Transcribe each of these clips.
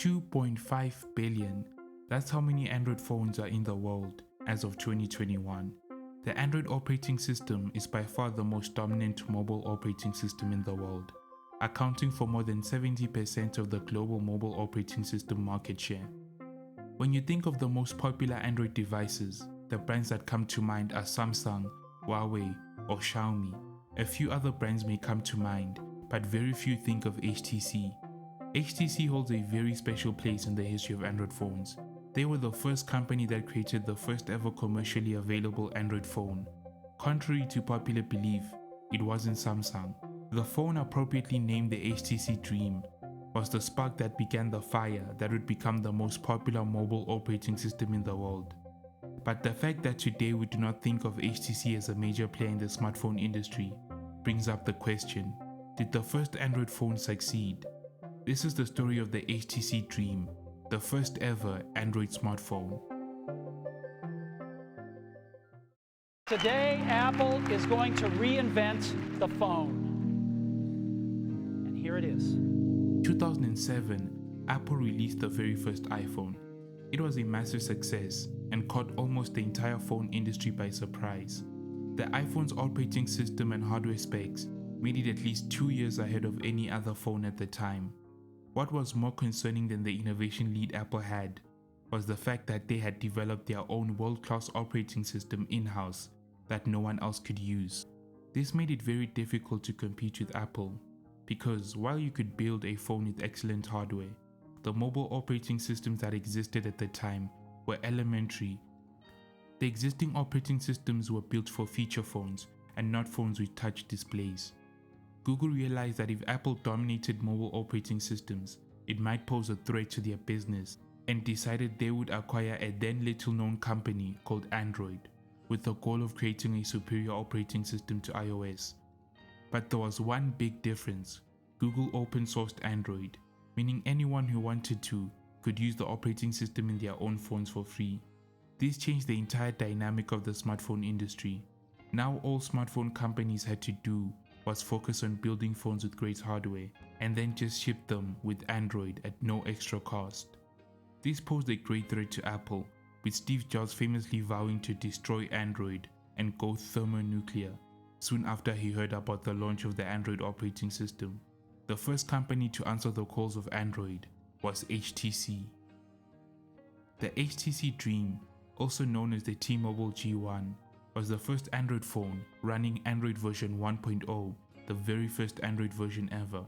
2.5 billion. That's how many Android phones are in the world as of 2021. The Android operating system is by far the most dominant mobile operating system in the world, accounting for more than 70% of the global mobile operating system market share. When you think of the most popular Android devices, the brands that come to mind are Samsung, Huawei, or Xiaomi. A few other brands may come to mind, but very few think of HTC. HTC holds a very special place in the history of Android phones. They were the first company that created the first ever commercially available Android phone. Contrary to popular belief, it wasn't Samsung. The phone, appropriately named the HTC Dream, was the spark that began the fire that would become the most popular mobile operating system in the world. But the fact that today we do not think of HTC as a major player in the smartphone industry brings up the question, did the first Android phone succeed? This is the story of the HTC Dream, the first ever Android smartphone. Today, Apple is going to reinvent the phone. And here it is. 2007, Apple released the very first iPhone. It was a massive success and caught almost the entire phone industry by surprise. The iPhone's operating system and hardware specs made it at least 2 years ahead of any other phone at the time. What was more concerning than the innovation lead Apple had was the fact that they had developed their own world-class operating system in-house that no one else could use. This made it very difficult to compete with Apple, because while you could build a phone with excellent hardware, the mobile operating systems that existed at the time were elementary. The existing operating systems were built for feature phones and not phones with touch displays. Google realized that if Apple dominated mobile operating systems, it might pose a threat to their business, and decided they would acquire a then little known company called Android, with the goal of creating a superior operating system to iOS. But there was one big difference. Google open sourced Android, meaning anyone who wanted to could use the operating system in their own phones for free. This changed the entire dynamic of the smartphone industry. Now all smartphone companies had to do was focus on building phones with great hardware and then just ship them with Android at no extra cost. This posed a great threat to Apple, with Steve Jobs famously vowing to destroy Android and go thermonuclear soon after he heard about the launch of the Android operating system. The first company to answer the calls of Android was HTC. The HTC Dream, also known as the T-Mobile G1, was the first Android phone running Android version 1.0, the very first Android version ever.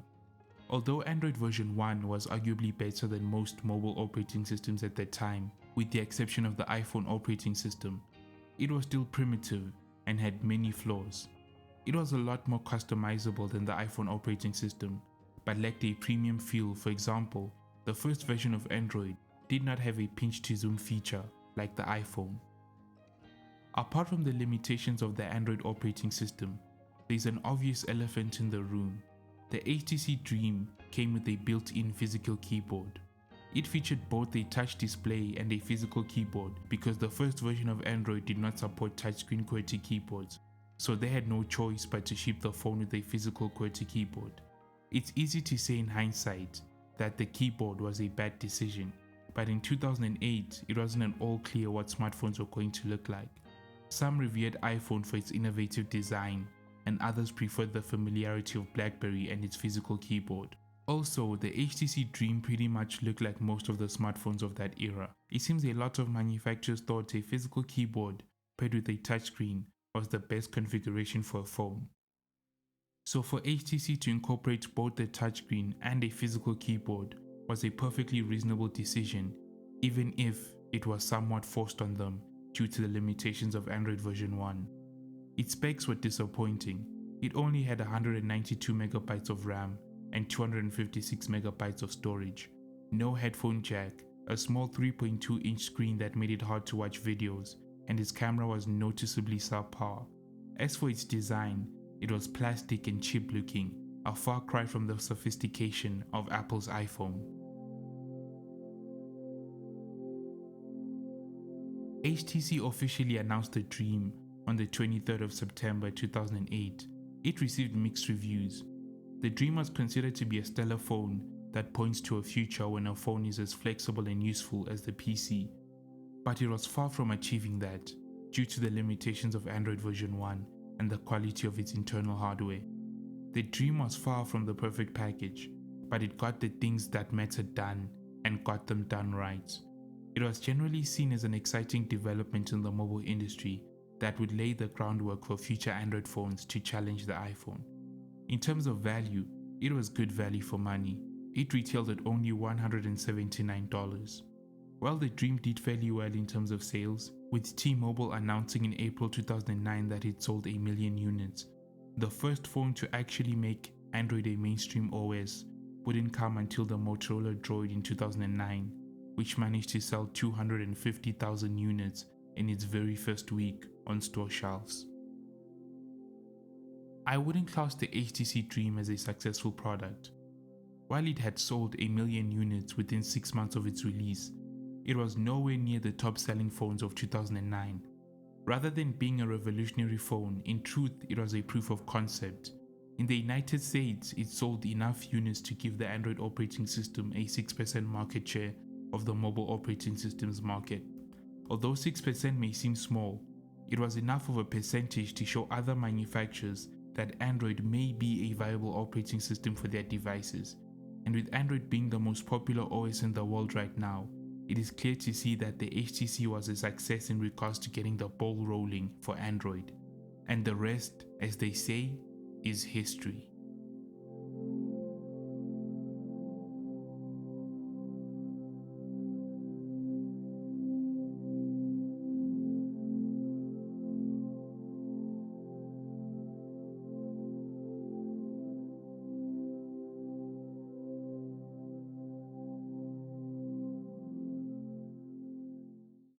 Although Android version 1 was arguably better than most mobile operating systems at that time, with the exception of the iPhone operating system, it was still primitive and had many flaws. It was a lot more customizable than the iPhone operating system, but lacked a premium feel. For example, the first version of Android did not have a pinch to zoom feature like the iPhone. Apart from the limitations of the Android operating system, there is an obvious elephant in the room. The HTC Dream came with a built-in physical keyboard. It featured both a touch display and a physical keyboard because the first version of Android did not support touchscreen QWERTY keyboards, so they had no choice but to ship the phone with a physical QWERTY keyboard. It's easy to say in hindsight that the keyboard was a bad decision, but in 2008 it wasn't at all clear what smartphones were going to look like. Some revered iPhone for its innovative design, and others preferred the familiarity of BlackBerry and its physical keyboard. Also, the HTC Dream pretty much looked like most of the smartphones of that era. It seems a lot of manufacturers thought a physical keyboard paired with a touchscreen was the best configuration for a phone. So for HTC to incorporate both the touchscreen and a physical keyboard was a perfectly reasonable decision, even if it was somewhat forced on them due to the limitations of Android version 1. Its specs were disappointing. It only had 192 megabytes of RAM and 256 megabytes of storage, no headphone jack, a small 3.2-inch screen that made it hard to watch videos, and its camera was noticeably subpar. As for its design, it was plastic and cheap looking, a far cry from the sophistication of Apple's iPhone. HTC officially announced the Dream on the 23rd of September 2008. It received mixed reviews. The Dream was considered to be a stellar phone that points to a future when a phone is as flexible and useful as the PC. But it was far from achieving that, due to the limitations of Android version 1 and the quality of its internal hardware. The Dream was far from the perfect package, but it got the things that mattered done and got them done right. It was generally seen as an exciting development in the mobile industry that would lay the groundwork for future Android phones to challenge the iPhone. In terms of value, it was good value for money. It retailed at only $179. While the Dream did fairly well in terms of sales, with T-Mobile announcing in April 2009 that it sold 1 million units, the first phone to actually make Android a mainstream OS wouldn't come until the Motorola Droid in 2009, which managed to sell 250,000 units in its very first week on store shelves. I wouldn't class the HTC Dream as a successful product. While it had sold 1 million units within 6 months of its release, it was nowhere near the top-selling phones of 2009. Rather than being a revolutionary phone, in truth it was a proof of concept. In the United States, it sold enough units to give the Android operating system a 6% market share of the mobile operating systems market. Although 6% may seem small, it was enough of a percentage to show other manufacturers that Android may be a viable operating system for their devices. And with Android being the most popular OS in the world right now, it is clear to see that the HTC was a success in regards to getting the ball rolling for Android. And the rest, as they say, is history.